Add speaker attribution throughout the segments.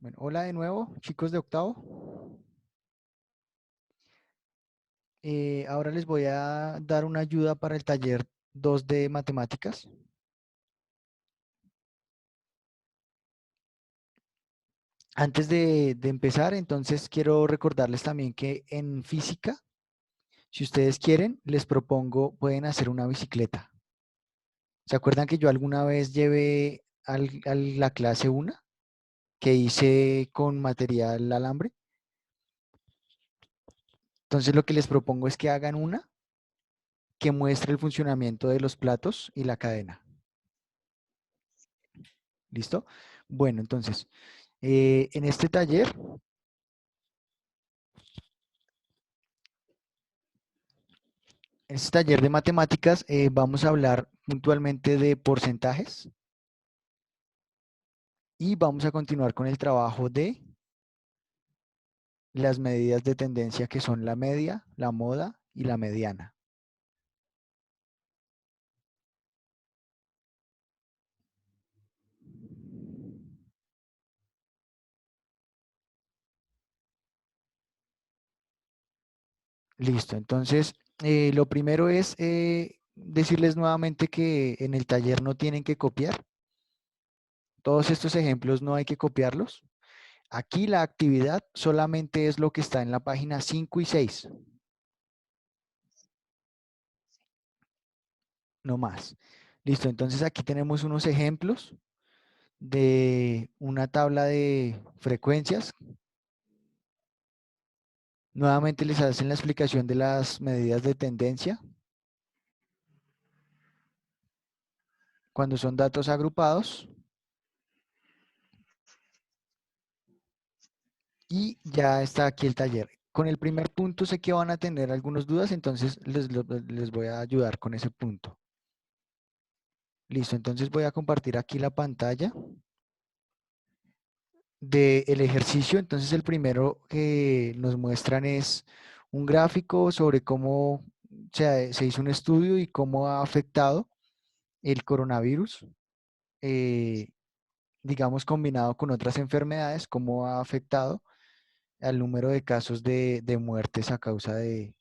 Speaker 1: Bueno, hola de nuevo, chicos de octavo. Ahora les voy a dar una ayuda para el taller 2 de matemáticas. Antes de empezar, entonces quiero recordarles también que en física, si ustedes quieren, les propongo, pueden hacer una bicicleta. ¿Se acuerdan que yo alguna vez llevé a la clase una que hice con material alambre? Entonces lo que les propongo es que hagan una que muestre el funcionamiento de los platos y la cadena. ¿Listo? Bueno, entonces, en este taller, de matemáticas, vamos a hablar puntualmente de porcentajes y vamos a continuar con el trabajo de las medidas de tendencia que son la media, la moda y la mediana. Listo, entonces, lo primero es decirles nuevamente que en el taller no tienen que copiar. Todos estos ejemplos no hay que copiarlos. Aquí la actividad solamente es lo que está en la página 5 y 6, no más. Listo, entonces aquí tenemos unos ejemplos de una tabla de frecuencias. Nuevamente les hacen la explicación de las medidas de tendencia cuando son datos agrupados. Y ya está aquí el taller. Con el primer punto sé que van a tener algunas dudas, entonces les voy a ayudar con ese punto. Listo, entonces voy a compartir aquí la pantalla del ejercicio. Entonces el primero que nos muestran es un gráfico sobre cómo se hizo un estudio y cómo ha afectado el coronavirus, eh, digamos, combinado con otras enfermedades, cómo ha afectado al número de casos de muertes a causa de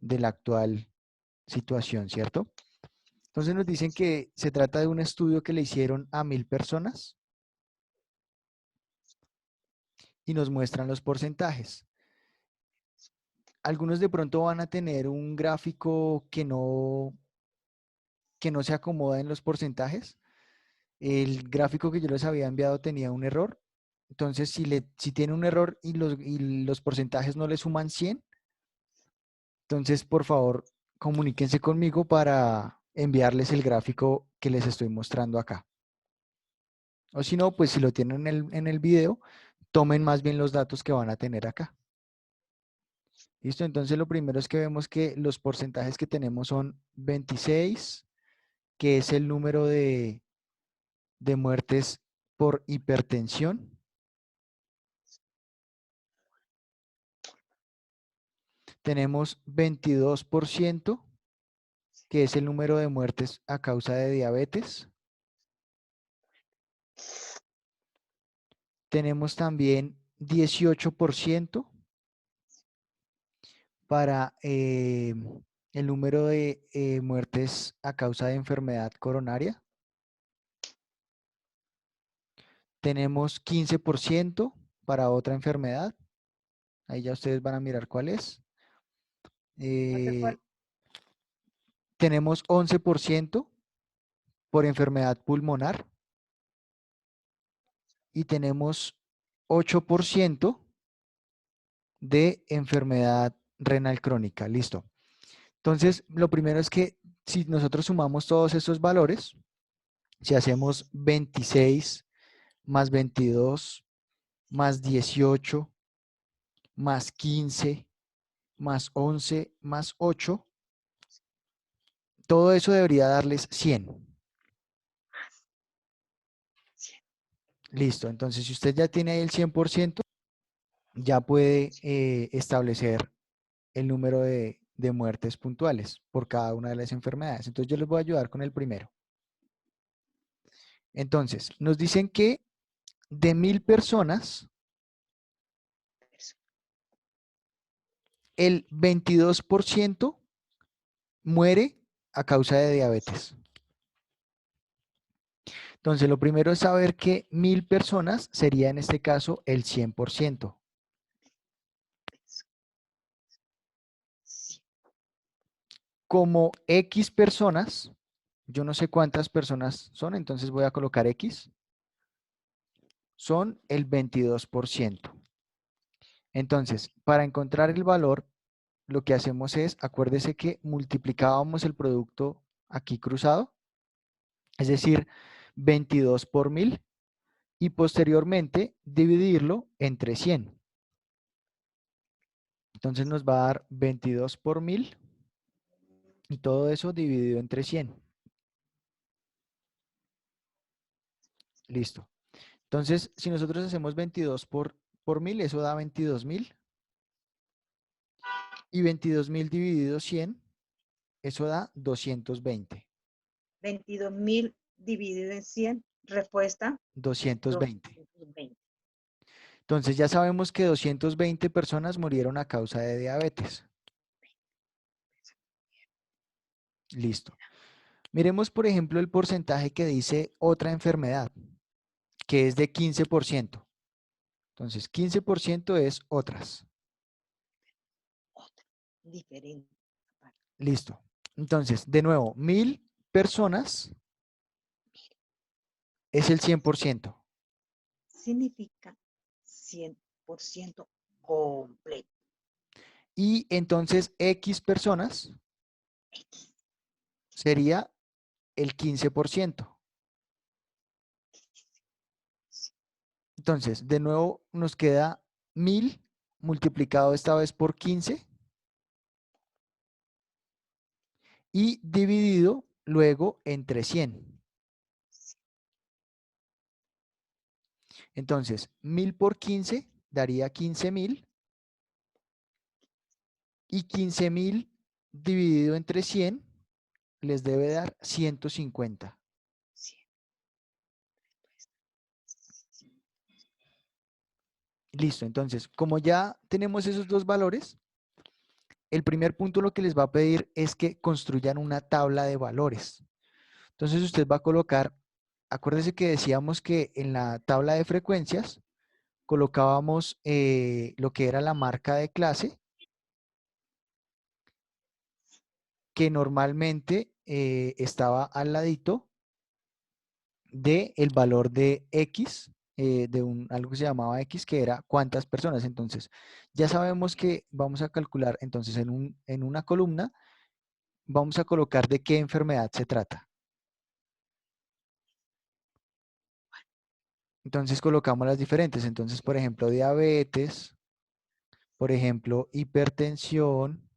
Speaker 1: la actual situación, ¿cierto? Entonces nos dicen que se trata de un estudio que le hicieron a 1000 personas y nos muestran los porcentajes. Algunos de pronto van a tener un gráfico que no se acomoda en los porcentajes. El gráfico que yo les había enviado tenía un error. Entonces, si tiene un error y los porcentajes no le suman 100, entonces por favor comuníquense conmigo para enviarles el gráfico que les estoy mostrando acá. O si no, pues si lo tienen en el video, tomen más bien los datos que van a tener acá. ¿Listo? Entonces lo primero es que vemos que los porcentajes que tenemos son 26, que es el número de muertes por hipertensión. Tenemos 22%, que es el número de muertes a causa de diabetes. Tenemos también 18% para el número de muertes a causa de enfermedad coronaria. Tenemos 15% para otra enfermedad. Ahí ya ustedes van a mirar cuál es. Tenemos 11% por enfermedad pulmonar y tenemos 8% de enfermedad renal crónica. Listo. Entonces, lo primero es que si nosotros sumamos todos estos valores, si hacemos 26 más 22 más 18 más 15 más 11 más 8, todo eso debería darles 100. Listo, entonces si usted ya tiene ahí el 100%, ya puede establecer el número de muertes puntuales por cada una de las enfermedades. Entonces yo les voy a ayudar con el primero. Entonces, nos dicen que de 1000 personas, el 22% muere a causa de diabetes. Entonces, lo primero es saber que 1000 personas sería en este caso el 100%. Como X personas, yo no sé cuántas personas son, entonces voy a colocar X, son el 22%. Entonces, para encontrar el valor, lo que hacemos es, acuérdese que multiplicábamos el producto aquí cruzado, es decir, 22 por 1000, y posteriormente dividirlo entre 100. Entonces nos va a dar 22 por 1000 y todo eso dividido entre 100. Listo. Entonces, si nosotros hacemos 22 por 1000, eso da 22.000. Y 22.000 dividido 100, eso da 220.
Speaker 2: 22.000 dividido en 100, respuesta
Speaker 1: 220.
Speaker 2: 220.
Speaker 1: Entonces ya sabemos que 220 personas murieron a causa de diabetes. Listo. Miremos, por ejemplo, el porcentaje que dice otra enfermedad, que es de 15%. Entonces, 15% es otras.
Speaker 2: Otra, diferente.
Speaker 1: Listo. Entonces, de nuevo, 1000 personas es el 100%.
Speaker 2: Significa 100% completo.
Speaker 1: Y entonces, X personas
Speaker 2: X.
Speaker 1: sería el 15%. Entonces, de nuevo nos queda 1000 multiplicado esta vez por 15 y dividido luego entre 100. Entonces, 1000 por 15 daría 15.000 y 15.000 dividido entre 100 les debe dar 150. Listo, entonces, como ya tenemos esos dos valores, el primer punto lo que les va a pedir es que construyan una tabla de valores. Entonces usted va a colocar, acuérdese que decíamos que en la tabla de frecuencias colocábamos lo que era la marca de clase, que normalmente estaba al ladito del valor de X, algo que se llamaba X, que era cuántas personas. Entonces, ya sabemos que vamos a calcular, entonces en una columna vamos a colocar de qué enfermedad se trata. Entonces colocamos las diferentes. Entonces, por ejemplo, diabetes, por ejemplo, hipertensión,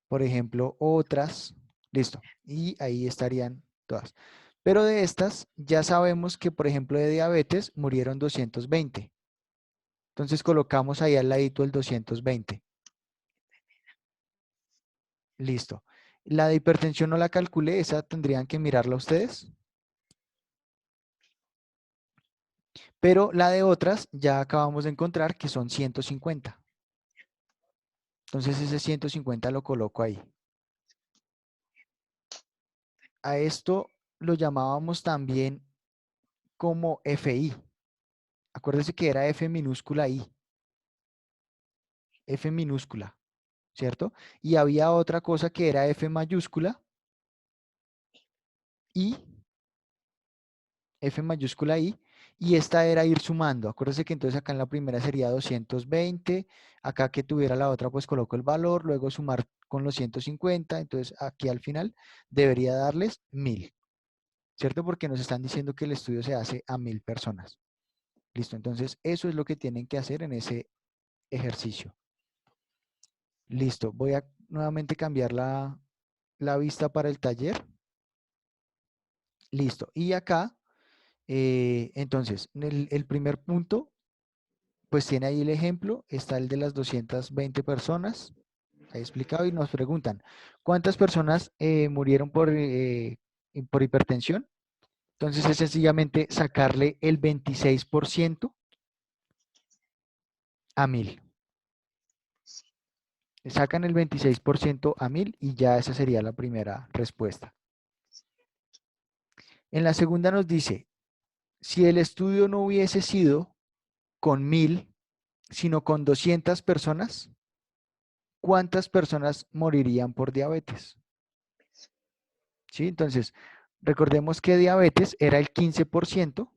Speaker 1: por ejemplo, otras. Listo. Y ahí estarían todas. Pero de estas, ya sabemos que, por ejemplo, de diabetes murieron 220. Entonces colocamos ahí al ladito el 220. Listo. La de hipertensión no la calculé, esa tendrían que mirarla ustedes. Pero la de otras ya acabamos de encontrar que son 150. Entonces ese 150 lo coloco ahí. A esto lo llamábamos también como FI. Acuérdese que era F minúscula I. F minúscula, ¿cierto? Y había otra cosa que era F mayúscula y F mayúscula I, y esta era ir sumando. Acuérdese que entonces acá en la primera sería 220, acá que tuviera la otra pues coloco el valor, luego sumar con los 150, entonces aquí al final debería darles 1000, ¿cierto? Porque nos están diciendo que el estudio se hace a 1000 personas. Listo, entonces eso es lo que tienen que hacer en ese ejercicio. Listo, voy a nuevamente cambiar la vista para el taller. Listo, y acá, entonces, el primer punto, pues tiene ahí el ejemplo, está el de las 220 personas, ahí explicado, y nos preguntan, ¿cuántas personas murieron por hipertensión? Entonces es sencillamente sacarle el 26% a 1000. Le sacan el 26% a 1000 y ya esa sería la primera respuesta. En la segunda nos dice, si el estudio no hubiese sido con 1000, sino con 200 personas, ¿cuántas personas morirían por diabetes? ¿Sí? Entonces, recordemos que diabetes era el 15%.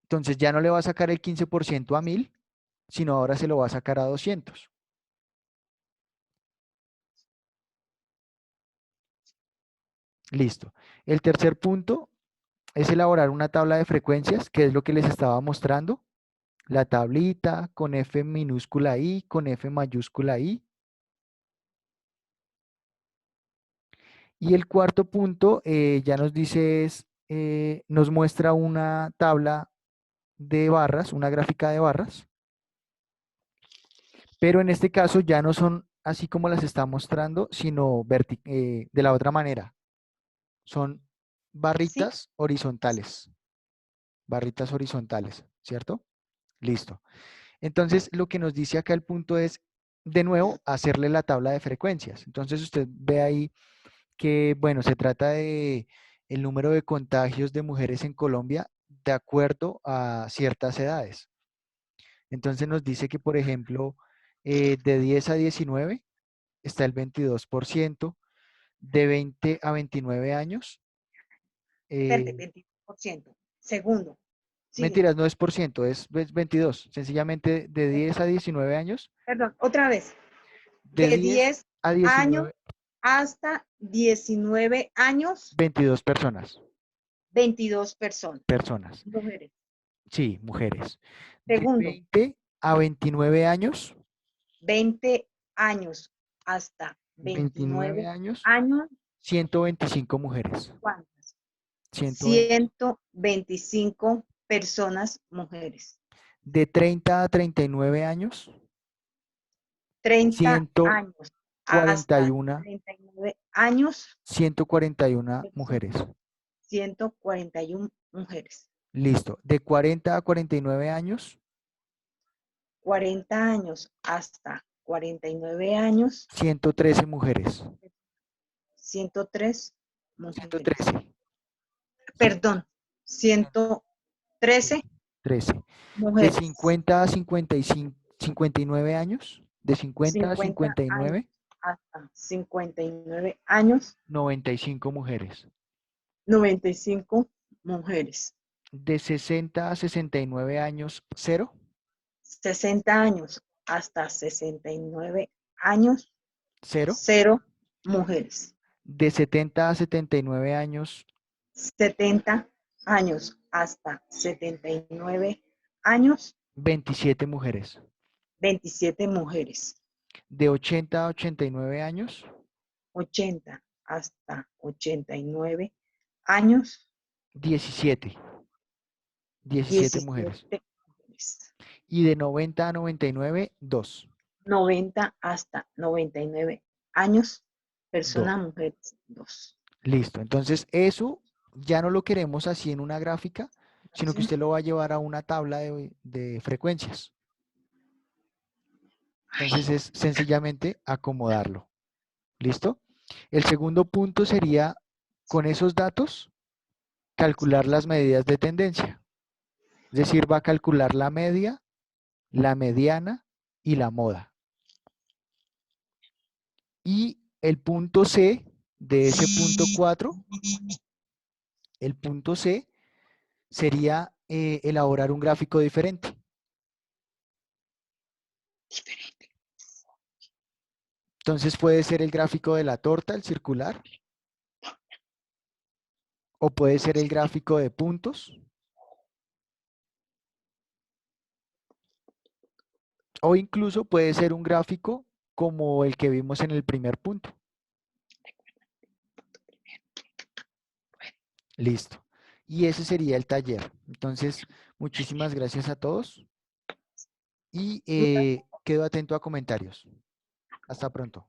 Speaker 1: Entonces ya no le va a sacar el 15% a 1000, sino ahora se lo va a sacar a 200. Listo. El tercer punto es elaborar una tabla de frecuencias, que es lo que les estaba mostrando. La tablita con F minúscula I, con F mayúscula I. Y el cuarto punto ya nos dice, nos muestra una tabla de barras, una gráfica de barras, pero en este caso ya no son así como las está mostrando, sino de la otra manera. Son
Speaker 2: ¿Así?
Speaker 1: barritas horizontales, ¿cierto? Listo. Entonces, lo que nos dice acá el punto es, de nuevo, hacerle la tabla de frecuencias. Entonces, usted ve ahí que, bueno, se trata de el número de contagios de mujeres en Colombia de acuerdo a ciertas edades. Entonces, nos dice que, por ejemplo, de 10 a 19 está el 22%, de 20 a 29 años,
Speaker 2: Espérate,
Speaker 1: eh,
Speaker 2: 22%. Segundo, sigue.
Speaker 1: mentiras, no es por ciento, es 22. Sencillamente de 10 a 19 años,
Speaker 2: Perdón, otra vez.
Speaker 1: de
Speaker 2: De
Speaker 1: 10
Speaker 2: 10
Speaker 1: a
Speaker 2: años
Speaker 1: 19,
Speaker 2: hasta 19 años,
Speaker 1: 22 personas.
Speaker 2: 22 personas,
Speaker 1: Personas.
Speaker 2: mujeres.
Speaker 1: Sí, mujeres. De
Speaker 2: Segundo,
Speaker 1: 20 a 29 años,
Speaker 2: 20 años hasta
Speaker 1: 29
Speaker 2: 29
Speaker 1: años,
Speaker 2: años,
Speaker 1: 125 mujeres.
Speaker 2: ¿cuántas?
Speaker 1: 120.
Speaker 2: 125 personas mujeres.
Speaker 1: De 30 a 39 años,
Speaker 2: 30
Speaker 1: 141,
Speaker 2: años hasta 39 años,
Speaker 1: 141
Speaker 2: personas,
Speaker 1: mujeres.
Speaker 2: 141 mujeres.
Speaker 1: Listo. De 40 a 49 años,
Speaker 2: 40 años hasta 49 años,
Speaker 1: 113 mujeres.
Speaker 2: 103 mujeres.
Speaker 1: 113. ¿Sí?
Speaker 2: Perdón, 113
Speaker 1: 113. De
Speaker 2: mujeres.
Speaker 1: 50 a 55, 59 años, de 50 a
Speaker 2: 50 años
Speaker 1: 59,
Speaker 2: hasta 59 años,
Speaker 1: 95 mujeres.
Speaker 2: 95 mujeres.
Speaker 1: De 60 a 69 años, 0,
Speaker 2: 60 años hasta 69 años,
Speaker 1: 0.
Speaker 2: 0 mujeres.
Speaker 1: De 70 a 79 años,
Speaker 2: 70 años hasta 79 años,
Speaker 1: 27 mujeres.
Speaker 2: 27 mujeres.
Speaker 1: De 80 a 89 años,
Speaker 2: 80 hasta 89 años,
Speaker 1: 17. 17 mujeres.
Speaker 2: 17 mujeres.
Speaker 1: Y de 90 a 99, 2.
Speaker 2: 90 hasta 99 años,
Speaker 1: 2.
Speaker 2: personas mujeres, 2.
Speaker 1: Listo. Entonces, eso ya no lo queremos así en una gráfica, sino que
Speaker 2: ¿Sí?
Speaker 1: usted lo va a llevar a una tabla de frecuencias. Entonces, es sencillamente acomodarlo. ¿Listo? El segundo punto sería, con esos datos, calcular las medidas de tendencia. Es decir, va a calcular la media, la mediana y la moda. Y el punto C de ese punto 4, el punto C sería elaborar un gráfico diferente. Entonces puede ser el gráfico de la torta, el circular, o puede ser el gráfico de puntos, o incluso puede ser un gráfico como el que vimos en el primer punto. Listo. Y ese sería el taller. Entonces, muchísimas gracias a todos y quedo atento a comentarios. Hasta pronto.